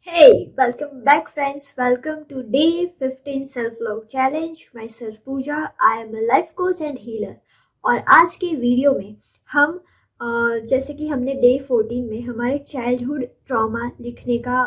Hey, welcome back friends. Welcome to day 15 self-love challenge. Myself Pooja. I am a life coach and healer. और आज के video में हम जैसे कि हमने डे 14 में हमारे चाइल्डहुड ट्रॉमा लिखने का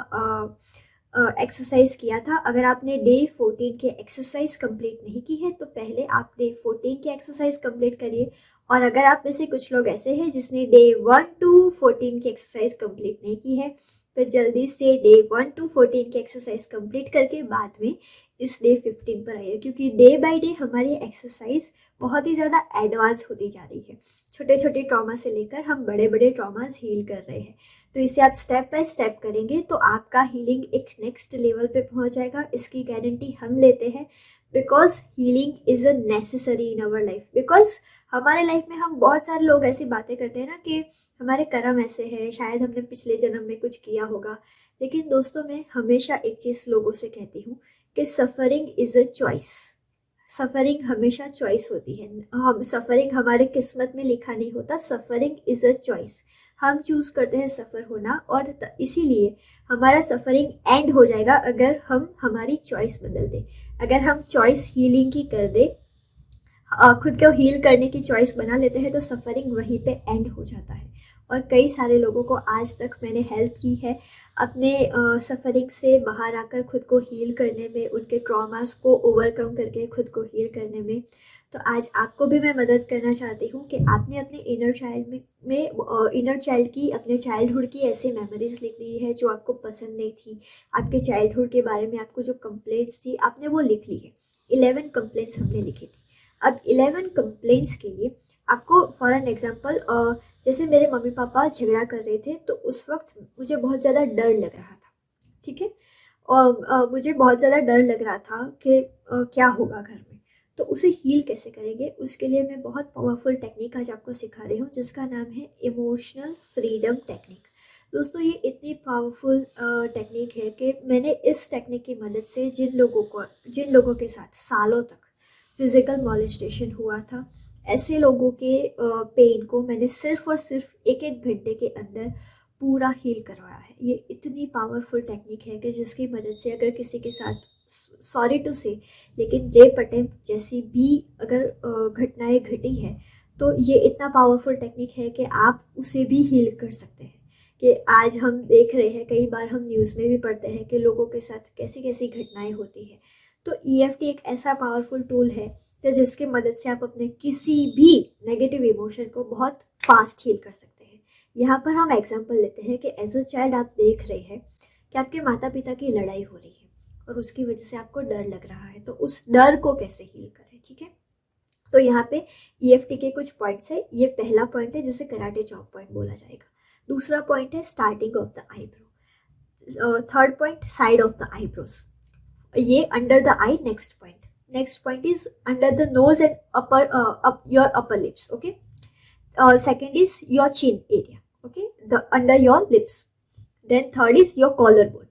एक्सरसाइज किया था। अगर आपने डे 14 के एक्सरसाइज कंप्लीट नहीं की है तो पहले आप डे 14 के एक्सरसाइज कंप्लीट करिए। और अगर आप में से कुछ लोग ऐसे हैं जिसने डे 1 टू 14 की एक्सरसाइज कंप्लीट नहीं की है तो जल्दी से डे 1 टू 14 की एक्सरसाइज कंप्लीट करके बाद में इस डे 15 पर आइए, क्योंकि डे बाय डे हमारी एक्सरसाइज बहुत ही ज़्यादा एडवांस होती जा रही है। छोटे छोटे ट्रॉमा से लेकर हम बड़े बड़े ट्रॉमास हील कर रहे हैं। तो इसे आप स्टेप बाय स्टेप करेंगे तो आपका हीलिंग एक नेक्स्ट लेवल पे पहुंच जाएगा। इसकी गारंटी हम लेते हैं, because healing is a necessary in our life. Because हमारे लाइफ में हम बहुत सारे लोग ऐसी बातें करते हैं ना कि हमारे कर्म ऐसे है, शायद हमने पिछले जन्म में कुछ किया होगा। लेकिन दोस्तों, मैं हमेशा एक चीज़ लोगों से कहती हूँ कि suffering is a choice. Suffering हमेशा चॉइस होती है। हम सफरिंग हमारे किस्मत में लिखा नहीं होता। Suffering is a choice. हम चूज करते हैं सफ़र होना, और इसीलिए हमारा सफरिंग एंड हो जाएगा अगर हम हमारी चॉइस बदल दें। अगर हम चॉइस हीलिंग की कर दें, खुद को हील करने की चॉइस बना लेते हैं, तो सफरिंग वहीं पे एंड हो जाता है। और कई सारे लोगों को आज तक मैंने हेल्प की है अपने सफरिंग से बाहर आकर खुद को हील करने में, उनके ट्रॉमास को ओवरकम करके खुद को हील करने में। तो आज आपको भी मैं मदद करना चाहती हूँ कि आपने अपने इनर चाइल्ड में इनर चाइल्ड की, अपने चाइल्डहुड की ऐसी मेमोरीज लिख ली है जो आपको पसंद नहीं थी। आपके चाइल्डहुड के बारे में आपको जो कंप्लेंट्स थी आपने वो लिख ली है। 11 कंप्लेंट्स हमने लिखी थी। अब 11 कंप्लेंट्स के लिए आपको फॉर एन एग्जाम्पल, जैसे मेरे मम्मी पापा झगड़ा कर रहे थे तो उस वक्त मुझे बहुत ज़्यादा डर लग रहा था। ठीक है। और मुझे बहुत ज़्यादा डर लग रहा था कि क्या होगा घर में। तो उसे हील कैसे करेंगे, उसके लिए मैं बहुत पावरफुल टेक्निक आज आपको सिखा रही हूँ जिसका नाम है इमोशनल फ्रीडम टेक्निक। दोस्तों, ये इतनी पावरफुल टेक्निक है कि मैंने इस टेक्निक की मदद से जिन लोगों के साथ सालों तक फिजिकल मॉलेस्टेशन हुआ था, ऐसे लोगों के पेन को मैंने सिर्फ और सिर्फ एक एक घंटे के अंदर पूरा हील करवाया है। ये इतनी पावरफुल टेक्निक है कि जिसकी मदद से अगर किसी के साथ, सॉरी टू से, लेकिन रेप अटेम्प्ट जैसी भी अगर घटनाएं घटी है, तो ये इतना पावरफुल टेक्निक है कि आप उसे भी हील कर सकते हैं। कि आज हम देख रहे हैं, कई बार हम न्यूज़ में भी पढ़ते हैं कि लोगों के साथ कैसी कैसी घटनाएं होती है। तो ईएफटी एक ऐसा पावरफुल टूल है कि जिसकी मदद से आप अपने किसी भी नेगेटिव इमोशन को बहुत फास्ट हील कर सकते हैं। यहाँ पर हम एग्जांपल लेते हैं कि एज अ चाइल्ड आप देख रहे हैं कि आपके माता पिता की लड़ाई हो रही है और उसकी वजह से आपको डर लग रहा है, तो उस डर को कैसे हील करें। ठीक है। तो यहाँ पे ईएफटी के कुछ पॉइंट्स है। ये पहला पॉइंट है जिसे कराटे चॉप पॉइंट बोला जाएगा। दूसरा पॉइंट है starting of the eyebrow. Third point side of the eyebrows, ये under the eye. Next point is under the nose and upper your upper lips. Okay. Second is your chin area. Okay, the under your lips. Then third is your collar bone.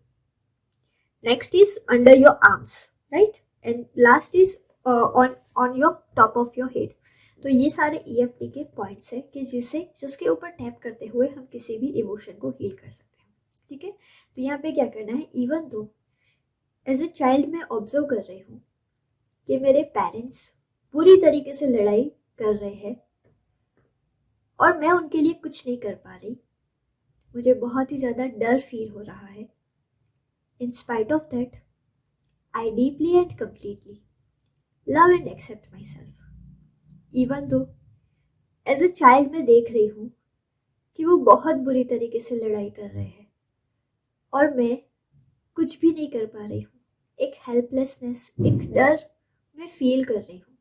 Next is under your arms, right. And last is on your top of your head. तो ये सारे EFT के points है कि जिसके ऊपर tap करते हुए हम किसी भी इमोशन को हील कर सकते हैं। ठीक है। तो यहाँ पे क्या करना है, even though as a child मैं ऑब्जर्व कर रही हूँ कि मेरे पेरेंट्स पूरी तरीके से लड़ाई कर रहे हैं और मैं उनके लिए कुछ नहीं कर पा रही, मुझे बहुत ही ज़्यादा डर फील हो रहा है। In spite of that, I deeply and completely love and accept myself. Even though as a child मैं देख रही हूँ कि वो बहुत बुरी तरीके से लड़ाई कर रहे हैं और मैं कुछ भी नहीं कर पा रही हूँ। एक हेल्पलेसनेस, एक डर मैं फील कर रही हूँ।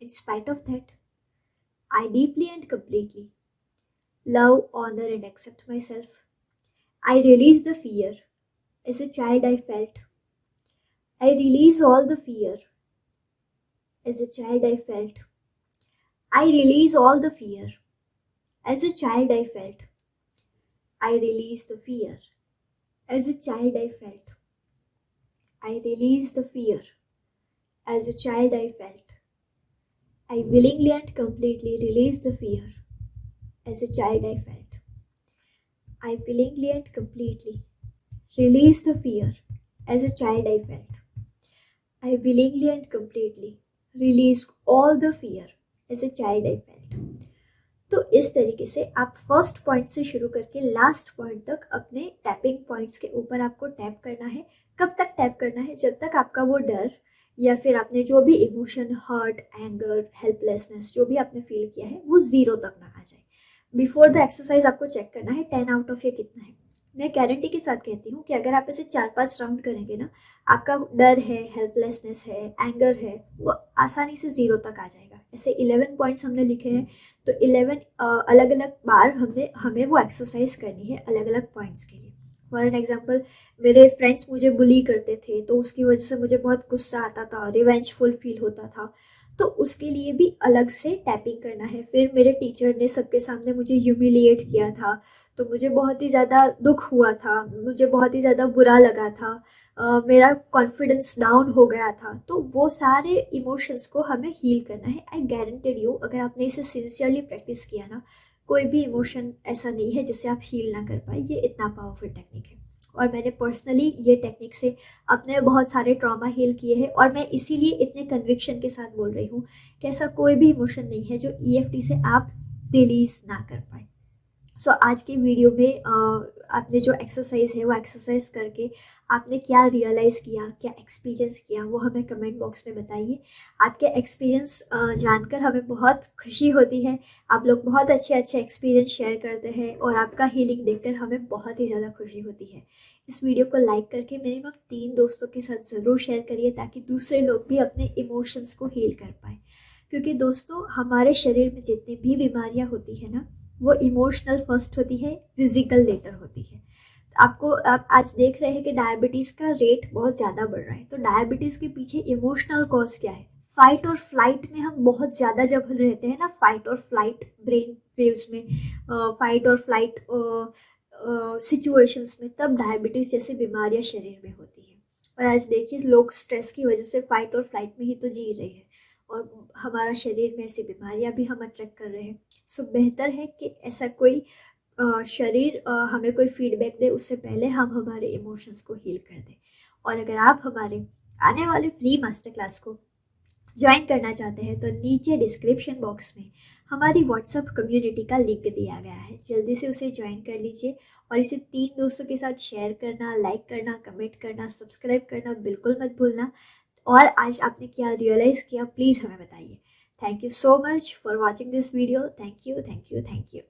इन spite of that, I deeply and completely love, honor, and accept myself. I release the fear. As a child, I felt. I release all the fear. As a child, I felt. I release all the fear. As a child, I felt. I release the fear. As a child, I felt. I release the fear. As a child, I felt. I willingly and completely release the fear. As a child, I felt. I willingly and completely Release the fear. As a child I felt. I willingly and completely release all the fear. As a child I felt. तो इस तरीके से आप first point से शुरू करके last point तक अपने टैपिंग पॉइंट्स के ऊपर आपको टैप करना है. कब तक टैप करना है? जब तक आपका वो डर या फिर आपने जो भी इमोशन, हर्ट, एंगर, हेल्पलेसनेस जो भी आपने फील किया है वो 0 तक ना आ जाए. बिफोर द एक्सरसाइज आपको चेक करना है 10 आउट ऑफ ये कितना है. मैं गारंटी के साथ कहती हूँ कि अगर आप इसे 4-5 राउंड करेंगे ना, आपका डर है, हेल्पलेसनेस है, एंगर है, वो आसानी से 0 तक आ जाएगा. ऐसे 11 पॉइंट्स हमने लिखे हैं, तो 11 अलग अलग बार हमें वो एक्सरसाइज करनी है अलग अलग पॉइंट्स के लिए. फॉर एन एग्जाम्पल, मेरे फ्रेंड्स मुझे बुली करते थे तो उसकी वजह से मुझे बहुत गुस्सा आता था, रिवेंजफुल फील होता था, तो उसके लिए भी अलग से टैपिंग करना है. फिर मेरे टीचर ने सबके सामने मुझे ह्यूमिलिएट किया था, तो मुझे बहुत ही ज़्यादा दुख हुआ था, मुझे बहुत ही ज़्यादा बुरा लगा था, मेरा कॉन्फिडेंस डाउन हो गया था. तो वो सारे इमोशंस को हमें हील करना है. आई गारंटेड यू, अगर आपने इसे सिंसियरली प्रैक्टिस किया ना, कोई भी इमोशन ऐसा नहीं है जिसे आप हील ना कर पाए. ये इतना पावरफुल टेक्निक है और मैंने पर्सनली ये टेक्निक से अपने बहुत सारे ट्रॉमा हील किए हैं. और मैं इसीलिए इतने कन्विक्शन के साथ बोल रही हूँ कि ऐसा कोई भी इमोशन नहीं है जो EFT से आप रिलीज ना कर पाए. सो आज की वीडियो में आपने जो एक्सरसाइज है वो एक्सरसाइज करके आपने क्या रियलाइज़ किया, क्या एक्सपीरियंस किया, वो हमें कमेंट बॉक्स में बताइए. आपके एक्सपीरियंस जानकर हमें बहुत खुशी होती है. आप लोग बहुत अच्छे अच्छे एक्सपीरियंस शेयर करते हैं और आपका हीलिंग देखकर हमें बहुत ही ज़्यादा खुशी होती है. इस वीडियो को लाइक करके मिनिमम 3 दोस्तों के साथ ज़रूर शेयर करिए ताकि दूसरे लोग भी अपने इमोशंस को हील कर पाए. क्योंकि दोस्तों, हमारे शरीर में जितनी भी बीमारियाँ होती है ना, वो इमोशनल फर्स्ट होती है, फिजिकल लेटर होती है. आप आज देख रहे हैं कि डायबिटीज़ का रेट बहुत ज़्यादा बढ़ रहा है. तो डायबिटीज़ के पीछे इमोशनल कॉज क्या है? फाइट और फ्लाइट में हम बहुत ज़्यादा जब रहते हैं ना, फाइट और फ्लाइट ब्रेन वेव्स में, फाइट और फ्लाइट सिचुएशंस में, तब डायबिटीज़ जैसी बीमारियां शरीर में होती है. और आज देखिए, लोग स्ट्रेस की वजह से फाइट और फ्लाइट में ही तो जी रहे हैं और हमारा शरीर में ऐसी बीमारियां भी हम अट्रैक्ट कर रहे हैं. सो बेहतर है कि ऐसा कोई शरीर हमें कोई फीडबैक दे, उससे पहले हम हमारे इमोशंस को हील कर दें. और अगर आप हमारे आने वाले फ्री मास्टर क्लास को ज्वाइन करना चाहते हैं तो नीचे डिस्क्रिप्शन बॉक्स में हमारी व्हाट्सएप कम्युनिटी का लिंक दिया गया है. जल्दी से उसे ज्वाइन कर लीजिए और इसे 3 दोस्तों के साथ शेयर करना, लाइक करना, कमेंट करना, सब्सक्राइब करना बिल्कुल मत भूलना. और आज आपने क्या रियलाइज़ किया, प्लीज़ हमें बताइए. Thank you so much for watching this video. Thank you, thank you, thank you.